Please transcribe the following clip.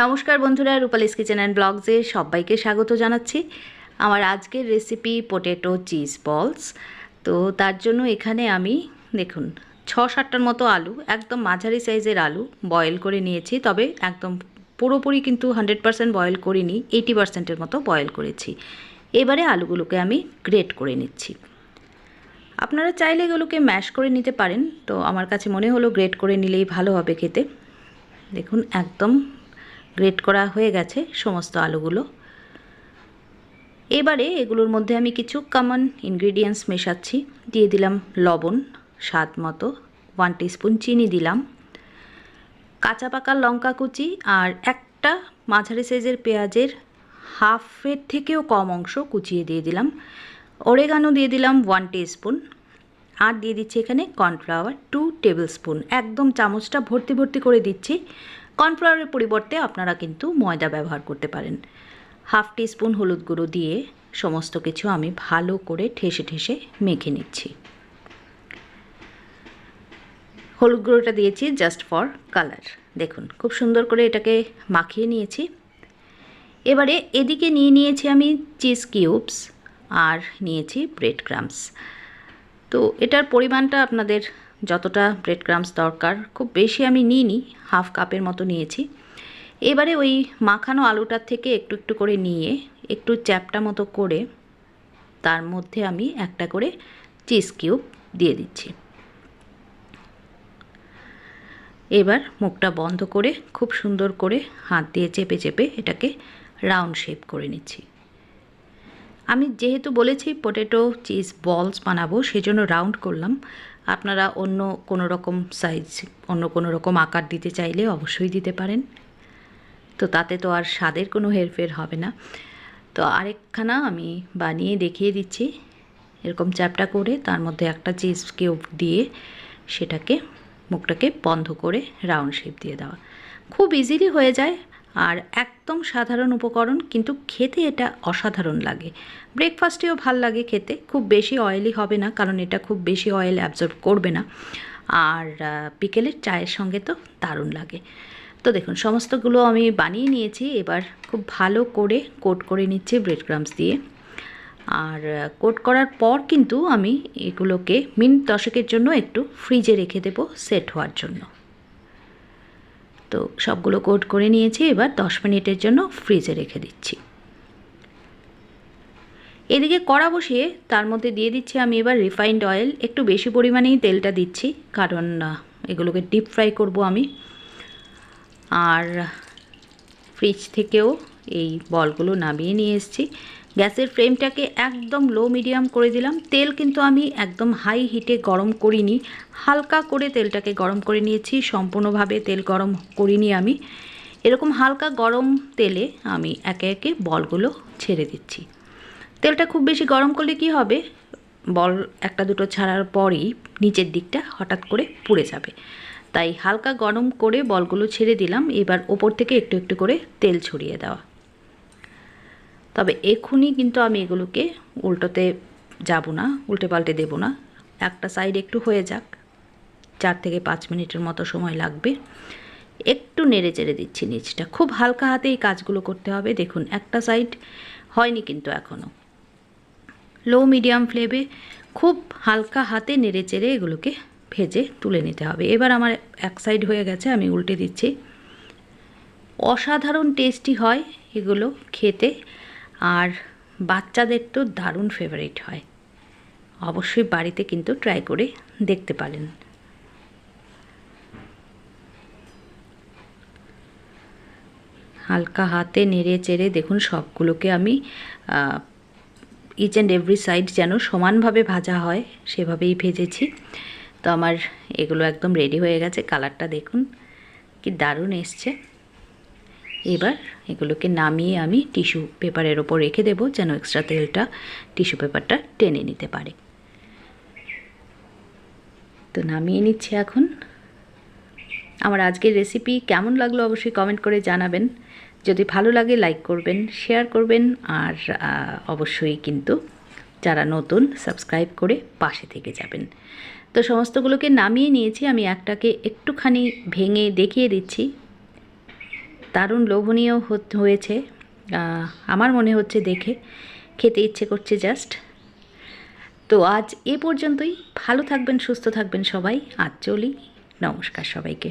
নমস্কার বন্ধুরা, রূপালিস kitchen and ব্লগসে সবাইকে স্বাগত জানাচ্ছি। আমার আজকের রেসিপি পটেটো চিজ বলস। তো তার জন্য এখানে আমি দেখুন ৬-৭টার মতো আলু, একদম মাঝারি সাইজের আলু বয়েল করে নিয়েছি। তবে একদম পুরোপুরি কিন্তু 100% বয়েল করিনি, 80%-এর মতো বয়েল করেছি। এবারে আলুগুলোকে আমি গ্রেট করে নিচ্ছি। আপনারা চাইলে এগুলোকে ম্যাশ করে নিতে পারেন, তো আমার কাছে মনে হলো গ্রেট করে নিলেই ভালো হবে খেতে। দেখুন একদম গ্রেট করা হয়ে গেছে সমস্ত আলুগুলো। এবারে এগুলোর মধ্যে আমি কিছু কমন ইনগ্রেডিয়েন্টস মেশাচ্ছি। দিয়ে দিলাম লবণ স্বাদ মতো, 1 টিস্পুন চিনি দিলাম, কাঁচা পাকা লঙ্কা কুচি, আর একটা মাঝারি সাইজের পেঁয়াজের হাফের থেকেও কম অংশ কুচিয়ে দিয়ে দিলাম। অরেগানো দিয়ে দিলাম 1 টিস্পুন, আর দিয়ে দিচ্ছি এখানে কর্নফ্লাওয়ার 2 টেবিল স্পুন। একদম চামচটা ভর্তি ভর্তি করে দিচ্ছি। কর্নফ্লাওয়ারের পরিবর্তে আপনারা কিন্তু ময়দা ব্যবহার করতে পারেন। হাফ টিস্পুন হলুদ গুঁড়ো দিয়ে সমস্ত কিছু আমি ভালো করে ঠেসে ঠেসে মেখে নিচ্ছি। হলুদ গুঁড়োটা দিয়েছি জাস্ট ফর কালার। দেখুন খুব সুন্দর করে এটাকে মাখিয়ে নিয়েছি। এবারে এদিকে নিয়ে নিয়েছি আমি চিজ কিউবস আর নিয়েছি ব্রেড ক্রাম্বস। তো এটার পরিমাণটা আপনাদের যতটা ব্রেড ক্রাম্বস দরকার, খুব বেশি আমি নিইনি, হাফ কাপের মতো নিয়েছি। এবারে ওই মাখানো আলুটার থেকে একটু একটু করে নিয়ে একটু চ্যাপটা মতো করে তার মধ্যে আমি একটা করে চিজ কিউব দিয়ে দিচ্ছি। এবার মুখটা বন্ধ করে খুব সুন্দর করে হাত দিয়ে চেপে চেপে এটাকে রাউন্ড শেপ করে নিচ্ছি। আমি যেহেতু বলেছি পটেটো চিজ বলস বানাবো, সেজন্য রাউন্ড করলাম। আপনারা অন্য কোনো রকম সাইজ, অন্য কোনো রকম আকার দিতে চাইলে অবশ্যই দিতে পারেন, তো তাতে তো আর স্বাদের কোনো হেরফের হবে না। তো আরেকখানা আমি বানিয়ে দেখিয়ে দিচ্ছি। এরকম চ্যাপটা করে তার মধ্যে একটা চিজ কিউব দিয়ে সেটাকে মুখটাকে বন্ধ করে রাউন্ড শেপ দিয়ে দেওয়া খুব ইজিলি হয়ে যায়। আর একদম সাধারণ উপকরণ, কিন্তু খেতে এটা অসাধারণ লাগে। ব্রেকফাস্টেও ভাল লাগে খেতে। খুব বেশি অয়েলি হবে না, কারণ এটা খুব বেশি অয়েল অ্যাবজর্ব করবে না। আর বিকেলের চায়ের সঙ্গে তো দারুণ লাগে। তো দেখুন সমস্তগুলো আমি বানিয়ে নিয়েছি। এবার খুব ভালো করে কোট করে নিচ্ছি ব্রেড ক্রাম্বস দিয়ে। আর কোট করার পর কিন্তু আমি এগুলোকে মিনিট 10-এর জন্য একটু ফ্রিজে রেখে দেবো সেট হওয়ার জন্য। তো সবগুলো কোট করে নিয়েছি, এবার 10 মিনিটের জন্য ফ্রিজে রেখে দিচ্ছি। এদিকে কড়া বসিয়ে তার মধ্যে দিয়ে দিচ্ছি আমি এবার রিফাইন্ড অয়েল। একটু বেশি পরিমাণেই তেলটা দিচ্ছি, কারণ এগুলোকে ডিপ ফ্রাই করব আমি। আর ফ্রিজ থেকেও এই বলগুলো নামিয়ে নিয়ে এসেছি। গ্যাসের ফ্লেমটাকে একদম লো মিডিয়াম করে দিলাম। তেল কিন্তু আমি একদম হাই হিটে গরম করিনি, হালকা করে তেলটাকে গরম করে নিয়েছি। সম্পূর্ণভাবে তেল গরম করিনি আমি। এরকম হালকা গরম তেলে আমি একে একে বলগুলো ছেড়ে দিচ্ছি। তেলটা খুব বেশি গরম করলে কি হবে, বল একটা দুটো ছাড়ার পরই নিচের দিকটা হঠাৎ করে পুড়ে যাবে। তাই হালকা গরম করে বলগুলো ছেড়ে দিলাম। এবার ওপর থেকে একটু একটু করে তেল ছড়িয়ে দেওয়া। তবে এক্ষুনি কিন্তু আমি এগুলোকে উল্টোতে যাব না, উল্টে পাল্টে দেবো না। একটা সাইড একটু হয়ে যাক, 4 থেকে 5 মিনিটের মতো সময় লাগবে। একটু নেড়ে চেড়ে দিচ্ছি নিচটা। খুব হালকা হাতে এই কাজগুলো করতে হবে। দেখুন একটা সাইড হয়নি কিন্তু এখনও। লো মিডিয়াম ফ্লেমে খুব হালকা হাতে নেড়ে চেড়ে এগুলোকে ভেজে তুলে নিতে হবে। এবার আমার এক সাইড হয়ে গেছে, আমি উল্টে দিচ্ছি। অসাধারণ টেস্টি হয় এগুলো খেতে, আর বাচ্চাদের তো দারুণ ফেভারিট হয়। অবশ্যই বাড়িতে কিন্তু ট্রাই করে দেখতে পারেন। হালকা হাতে নেড়ে চেড়ে দেখুন সবগুলোকে আমি ইচ অ্যান্ড এভরি সাইড যেন সমানভাবে ভাজা হয় সেভাবেই ভেজেছি। তো আমার এগুলো একদম রেডি হয়ে গেছে। কালারটা দেখুন কি দারুণ এসছে। এবার এগুলোকে নামিয়ে আমি টিস্যু পেপারের ওপর রেখে দেবো, যেন এক্সট্রা তেলটা টিস্যু পেপারটা টেনে নিতে পারে। তো নামিয়ে নিচ্ছি এখন। আমার আজকের রেসিপি কেমন লাগলো অবশ্যই কমেন্ট করে জানাবেন। যদি ভালো লাগে লাইক করবেন, শেয়ার করবেন, আর অবশ্যই কিন্তু যারা নতুন সাবস্ক্রাইব করে পাশে থেকে যাবেন। তো সমস্তগুলোকে নামিয়ে নিয়েছি। আমি একটাকে একটুখানি ভেঙে দেখিয়ে দিচ্ছি। দারুণ লোভনীয় হয়েছে। আমার মনে হচ্ছে দেখে খেতে ইচ্ছে করছে জাস্ট। তো আজ এ পর্যন্তই। ভালো থাকবেন, সুস্থ থাকবেন সবাই। আজ চলি। নমস্কার সবাইকে।